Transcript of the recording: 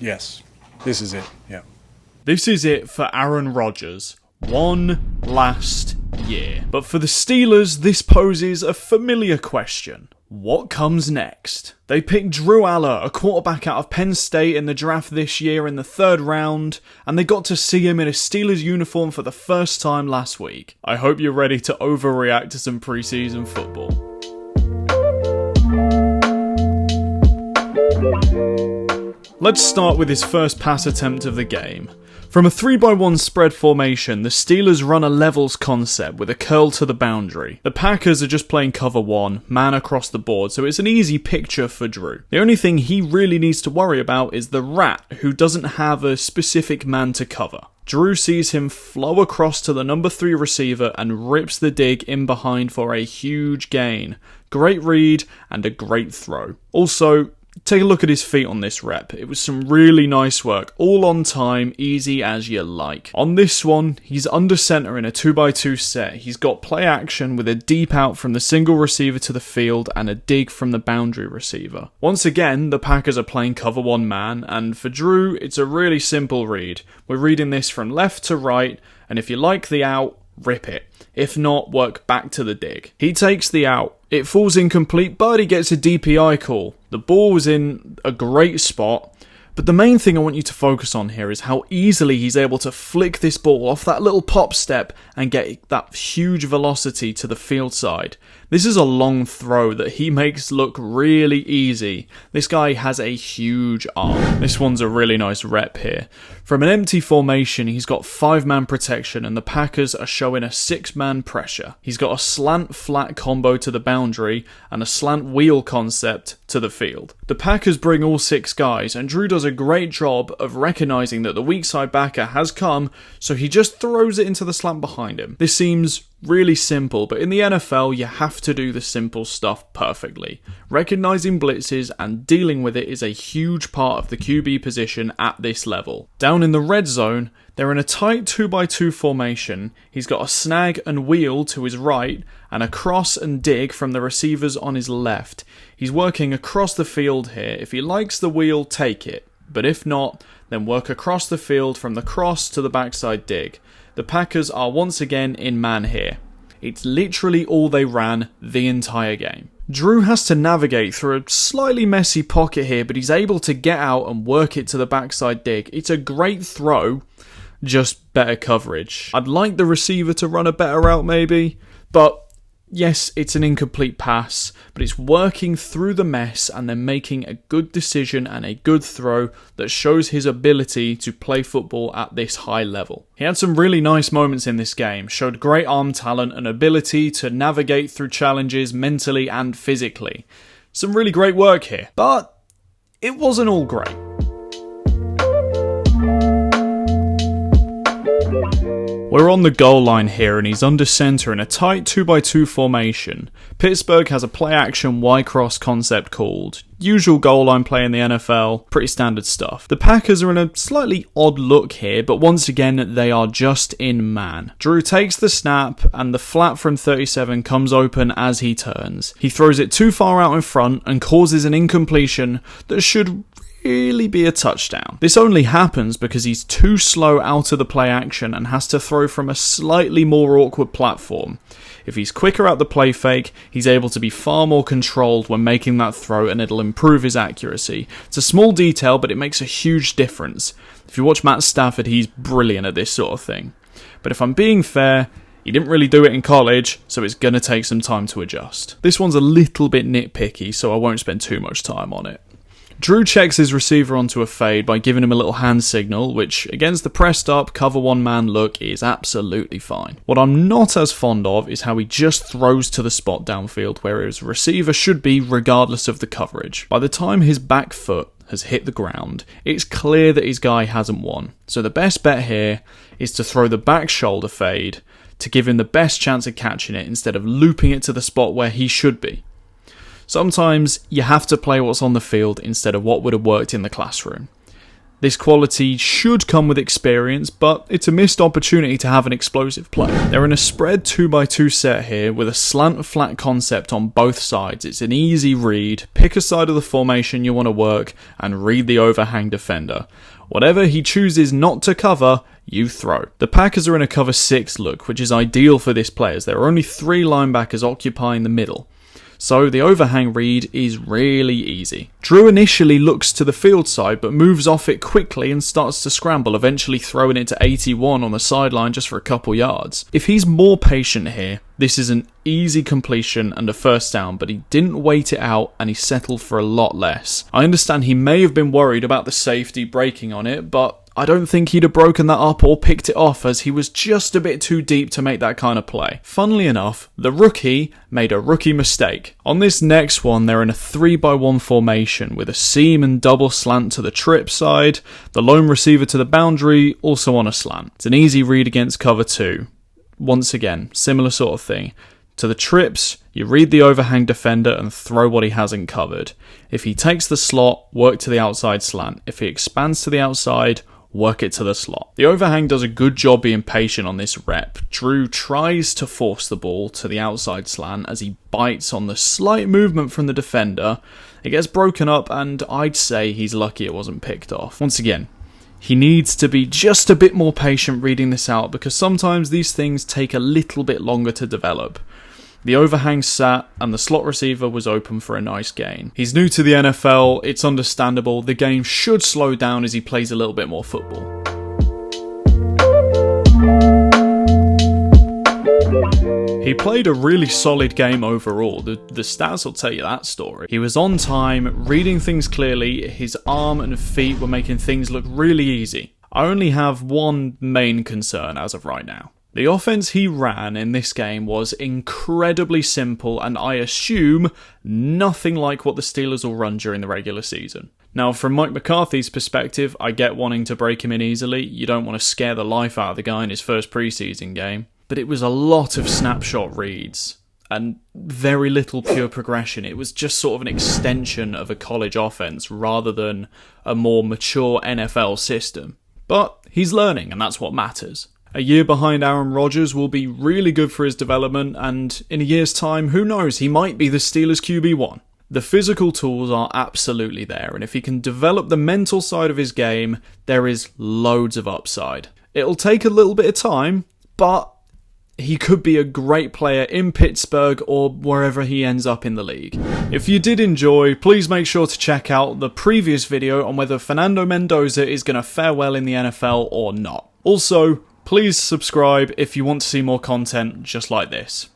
Yes, this is it, yeah. This is it for Aaron Rodgers. One last year. But for the Steelers, this poses a familiar question. What comes next? They picked Drew Allar, a quarterback out of Penn State in the draft this year in the 3rd round, and they got to see him in a Steelers uniform for the first time last week. I hope you're ready to overreact to some preseason football. Let's start with his first pass attempt of the game. From a 3x1 spread formation, the Steelers run a levels concept with a curl to the boundary. The Packers are just playing cover 1, man across the board, so it's an easy picture for Drew. The only thing he really needs to worry about is the rat, who doesn't have a specific man to cover. Drew sees him flow across to the number 3 receiver and rips the dig in behind for a huge gain. Great read and a great throw. Also, take a look at his feet on this rep. It was some really nice work, all on time, easy as you like. On this one, he's under center in a 2x2 set. He's got play action with a deep out from the single receiver to the field and a dig from the boundary receiver. Once again, the Packers are playing cover 1 man, and for Drew, it's a really simple read. We're reading this from left to right, and if you like the out, rip it. If not, work back to the dig. He takes the out. It falls incomplete, but he gets a DPI call. The ball was in a great spot, but the main thing I want you to focus on here is how easily he's able to flick this ball off that little pop step and get that huge velocity to the field side. This is a long throw that he makes look really easy. This guy has a huge arm. This one's a really nice rep here. From an empty formation, he's got 5-man protection and the Packers are showing a 6-man pressure. He's got a slant flat combo to the boundary and a slant wheel concept to the field. The Packers bring all 6 guys and Drew does a great job of recognizing that the weak side backer has come, so he just throws it into the slant behind him. This seems really simple, but in the NFL, you have to do the simple stuff perfectly. Recognizing blitzes and dealing with it is a huge part of the QB position at this level. Down in the red zone, they're in a tight 2x2 formation. He's got a snag and wheel to his right and a cross and dig from the receivers on his left. He's working across the field here. If he likes the wheel, take it. But if not, then work across the field from the cross to the backside dig. The Packers are once again in man here. It's literally all they ran the entire game. Drew has to navigate through a slightly messy pocket here, but he's able to get out and work it to the backside dig. It's a great throw, just better coverage. I'd like the receiver to run a better route maybe, but yes, it's an incomplete pass, but it's working through the mess and then making a good decision and a good throw that shows his ability to play football at this high level. He had some really nice moments in this game, showed great arm talent and ability to navigate through challenges mentally and physically. Some really great work here, but it wasn't all great. We're on the goal line here and he's under center in a tight 2x2 formation. Pittsburgh has a play action Y-cross concept called. Usual goal line play in the NFL, pretty standard stuff. The Packers are in a slightly odd look here, but once again they are just in man. Drew takes the snap and the flat from 37 comes open as he turns. He throws it too far out in front and causes an incompletion that should really be a touchdown. This only happens because he's too slow out of the play action and has to throw from a slightly more awkward platform. If he's quicker at the play fake, he's able to be far more controlled when making that throw and it'll improve his accuracy. It's a small detail, but it makes a huge difference. If you watch Matt Stafford, he's brilliant at this sort of thing. But if I'm being fair, he didn't really do it in college, so it's going to take some time to adjust. This one's a little bit nitpicky, so I won't spend too much time on it. Drew checks his receiver onto a fade by giving him a little hand signal, which against the pressed up cover 1 man look is absolutely fine. What I'm not as fond of is how he just throws to the spot downfield where his receiver should be regardless of the coverage. By the time his back foot has hit the ground, it's clear that his guy hasn't won. So the best bet here is to throw the back shoulder fade to give him the best chance of catching it instead of looping it to the spot where he should be. Sometimes you have to play what's on the field instead of what would have worked in the classroom. This quality should come with experience, but it's a missed opportunity to have an explosive play. They're in a spread 2x2 set here with a slant flat concept on both sides. It's an easy read. Pick a side of the formation you want to work and read the overhang defender. Whatever he chooses not to cover, you throw. The Packers are in a cover 6 look, which is ideal for this play as there are only 3 linebackers occupying the middle. So the overhang read is really easy. Drew initially looks to the field side but moves off it quickly and starts to scramble, eventually throwing it to 81 on the sideline just for a couple yards. If he's more patient here, this is an easy completion and a first down, but he didn't wait it out and he settled for a lot less. I understand he may have been worried about the safety breaking on it, but I don't think he'd have broken that up or picked it off as he was just a bit too deep to make that kind of play. Funnily enough, the rookie made a rookie mistake. On this next one, they're in a 3x1 formation with a seam and double slant to the trip side, the lone receiver to the boundary, also on a slant. It's an easy read against cover 2. Once again, similar sort of thing. To the trips, you read the overhang defender and throw what he hasn't covered. If he takes the slot, work to the outside slant. If he expands to the outside, work it to the slot. The overhang does a good job being patient on this rep. Drew tries to force the ball to the outside slant as he bites on the slight movement from the defender. It gets broken up and I'd say he's lucky it wasn't picked off. Once again, he needs to be just a bit more patient reading this out because sometimes these things take a little bit longer to develop. The overhang sat and the slot receiver was open for a nice gain. He's new to the NFL, it's understandable, the game should slow down as he plays a little bit more football. He played a really solid game overall, the stats will tell you that story. He was on time, reading things clearly, his arm and feet were making things look really easy. I only have one main concern as of right now. The offense he ran in this game was incredibly simple and I assume nothing like what the Steelers will run during the regular season. Now, from Mike McCarthy's perspective, I get wanting to break him in easily. You don't want to scare the life out of the guy in his first preseason game. But it was a lot of snapshot reads and very little pure progression. It was just sort of an extension of a college offense rather than a more mature NFL system. But he's learning and that's what matters. A year behind Aaron Rodgers will be really good for his development, and in a year's time, who knows, he might be the Steelers' QB1. The physical tools are absolutely there, and if he can develop the mental side of his game, there is loads of upside. It'll take a little bit of time, but he could be a great player in Pittsburgh or wherever he ends up in the league. If you did enjoy, please make sure to check out the previous video on whether Fernando Mendoza is going to fare well in the NFL or not. Also, please subscribe if you want to see more content just like this.